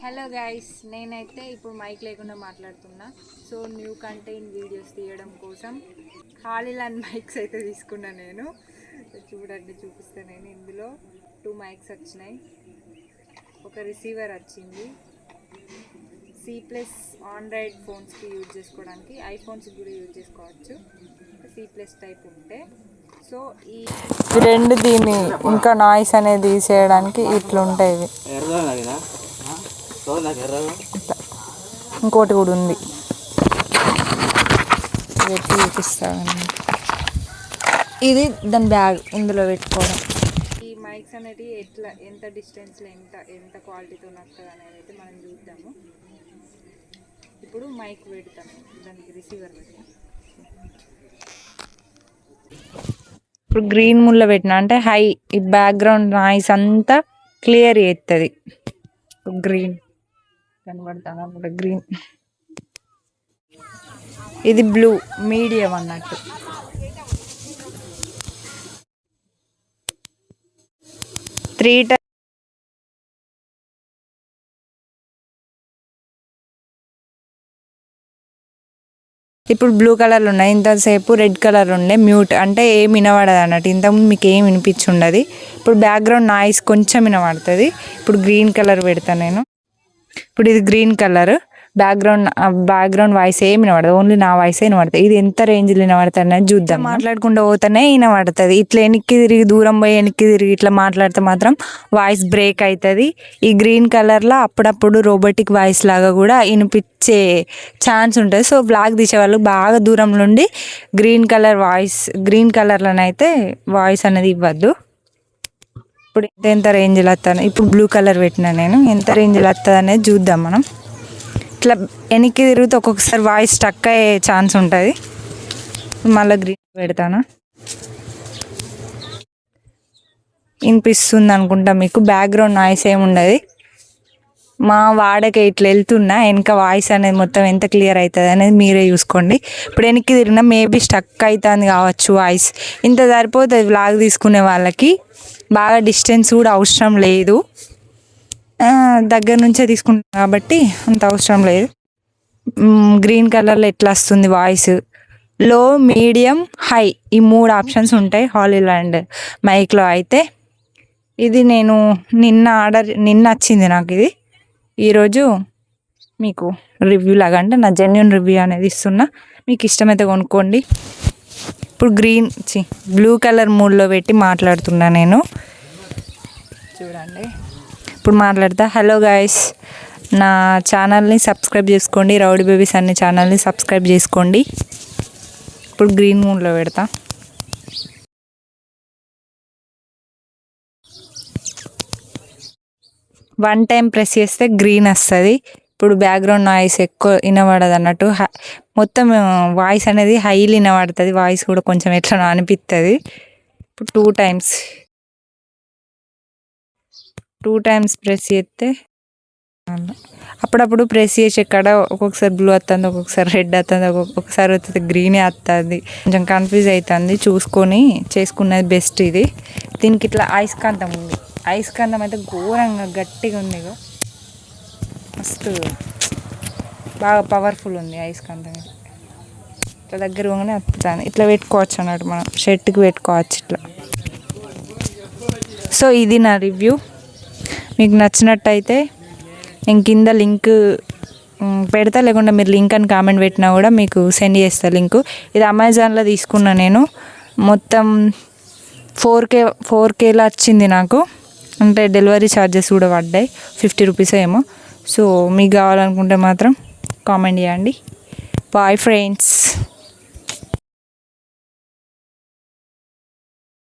Hello guys, నేనైతే ఇప్పుడు mic లేకుండా మాట్లాడుతున్నా. సో న్యూ కంటెంట్ వీడియోస్ తీయడం కోసం హాలీలాండ్ మైక్స్ అయితే తీసుకున్నా నేను. చూడండి, చూపిస్తాను. నేను ఇందులో 2 మైక్స్ వచ్చినాయి, ఒక రిసీవర్ వచ్చింది. C+ ఆండ్రాయిడ్ ఫోన్స్కి యూజ్ చేసుకోవడానికి, ఐఫోన్స్కి కూడా యూజ్ చేసుకోవచ్చు C+ టైప్ ఉంటే. సో ఈ రెండు దీన్ని ఇంకా నాయిస్ అనేది తీసేయడానికి ఇట్లుంటాయి. ఇంకోటి కూడా ఉంది, పెట్టి చూపిస్తాను. ఇది దాని బ్యాగ్, ఇందులో పెట్టుకోవడం. ఈ మైక్స్ అనేవి ఎంత డిస్టెన్స్లో ఎంత క్వాలిటీతో వస్తుంది అనేది అయితే మనం చూద్దాము. ఇప్పుడు మైక్ పెడతాను, దానికి రిసీవర్ పెడతాను. ఇప్పుడు గ్రీన్ ముళ్ళ పెట్టిన అంటే హై, ఈ బ్యాక్గ్రౌండ్ నాయిస్ అంతా క్లియర్ చేస్తుంది. గ్రీన్ కనబడతాను అన్నమాట, గ్రీన్. ఇది బ్లూ, మీడియం అన్నట్టు. ఇప్పుడు బ్లూ కలర్లు ఉన్నాయి, ఇంతసేపు రెడ్ కలర్ ఉండే మ్యూట్, అంటే ఏం వినబడదు అన్నట్టు. ఇంతకుముందు మీకు ఏం వినిపించుండదు. ఇప్పుడు బ్యాక్గ్రౌండ్ నాయిస్ కొంచెం వినబడుతుంది. ఇప్పుడు గ్రీన్ కలర్ పెడతాను నేను. ఇప్పుడు ఇది గ్రీన్ కలర్, బ్యాక్గ్రౌండ్ వాయిస్ ఏమి వినబడదు, ఓన్లీ నా వాయిస్ వినబడుతుంది. ఇది ఎంత రేంజ్లో వినబడుతుంది అనేది చూద్దాం. మాట్లాడుకుంటూ పోతేనే వినబడుతుంది. ఇట్లా వెనక్కి తిరిగి దూరం పోయి వెనక్కి తిరిగి ఇట్లా మాట్లాడితే మాత్రం వాయిస్ బ్రేక్ అవుతుంది. ఈ గ్రీన్ కలర్లో అప్పుడప్పుడు రోబోటిక్ వాయిస్ లాగా కూడా వినిపించే ఛాన్స్ ఉంటుంది. సో బ్లాగ్ తీసే వాళ్ళు బాగా దూరం నుండి గ్రీన్ కలర్లోనైతే వాయిస్ అనేది ఇవ్వద్దు. ఇప్పుడు ఎంత రేంజ్లో వస్తాను. ఇప్పుడు బ్లూ కలర్ పెట్టినా నేను, ఎంత రేంజ్లో వస్తుంది అనేది చూద్దాం మనం. ఇట్లా వెనక్కి తిరిగితే ఒక్కొక్కసారి వాయిస్ స్టక్ అయ్యే ఛాన్స్ ఉంటుంది. మళ్ళీ గ్రీన్ పెడతాను. వినిపిస్తుంది అనుకుంటా మీకు, బ్యాక్గ్రౌండ్ నాయిస్ ఏమి ఉండదు. మా వాడకి ఇట్లా వెళ్తున్నా వెనక వాయిస్ అనేది మొత్తం ఎంత క్లియర్ అవుతుంది అనేది మీరే చూసుకోండి. ఇప్పుడు వెనక్కి తిరిగినా మేబీ స్టక్ అవుతుంది కావచ్చు వాయిస్. ఇంత సరిపోతుంది వ్లాగ్ తీసుకునే వాళ్ళకి, బాగా డిస్టెన్స్ కూడా అవసరం లేదు. దగ్గర నుంచే తీసుకుంటాం కాబట్టి అంత అవసరం లేదు. గ్రీన్ కలర్లో ఎట్లా వస్తుంది వాయిస్, లో, మీడియం, హై, ఈ 3 ఆప్షన్స్ ఉంటాయి హాలీలాండ్ మైక్లో. అయితే ఇది నేను నిన్న వచ్చింది నాకు. ఇది ఈరోజు మీకు రివ్యూ లాగా, అంటే నా జెన్యూన్ రివ్యూ అనేది ఇస్తున్నా. మీకు ఇష్టమైతే కొనుక్కోండి. ఇప్పుడు బ్లూ కలర్ మూడ్లో పెట్టి మాట్లాడుతున్నా నేను, చూడండి. ఇప్పుడు మాట్లాడతా. హలో గైస్, నా ఛానల్ని సబ్స్క్రైబ్ చేసుకోండి. రౌడీ బేబీస్ అనే ఛానల్ని సబ్స్క్రైబ్ చేసుకోండి. ఇప్పుడు గ్రీన్ మూడ్లో పెడతా. వన్ టైం ప్రెస్ చేస్తే గ్రీన్ వస్తుంది. ఇప్పుడు బ్యాక్గ్రౌండ్ నాయిస్ ఎక్కువ వినబడదు అన్నట్టు. మొత్తం వాయిస్ అనేది హైలీ వినబడుతుంది. వాయిస్ కూడా కొంచెం ఎట్లా అనిపిస్తుంది. ఇప్పుడు 2 టైమ్స్ ప్రెస్ చేస్తే, అప్పుడప్పుడు ప్రెస్ చేసే కాడ ఒక్కొక్కసారి బ్లూ వస్తుంది, ఒక్కొక్కసారి రెడ్ వస్తుంది, ఒక్కొక్కసారి వస్తుంది గ్రీనే వస్తుంది. కొంచెం కన్ఫ్యూజ్ అవుతుంది. చూసుకొని చేసుకున్నది బెస్ట్. ఇది దీనికి ఇట్లా అయస్కాంతం ఉంది. అయస్కాంతం అయితే ఘోరంగా గట్టిగా ఉంది, మస్తు బాగా పవర్ఫుల్ ఉంది అయస్కాంతం. ఇట్లా దగ్గర పోగానే వస్తుంది. ఇట్లా పెట్టుకోవచ్చు అన్నట్టు, మనం షర్ట్కి పెట్టుకోవచ్చు ఇట్లా. సో ఇది నా రివ్యూ. మీకు నచ్చినట్టయితే నేను కింద లింక్ పెడతా, లేకుండా మీరు లింక్ అని కామెంట్ పెట్టినా కూడా మీకు సెండ్ చేస్తా లింకు. ఇది అమెజాన్లో తీసుకున్నా నేను. మొత్తం 4Kలో వచ్చింది నాకు. అంటే డెలివరీ ఛార్జెస్ కూడా పడ్డాయి, 50 రూపీస్ ఏమో. సో మీకు కావాలనుకుంటే మాత్రం కామెంట్ చేయండి. Bye friends.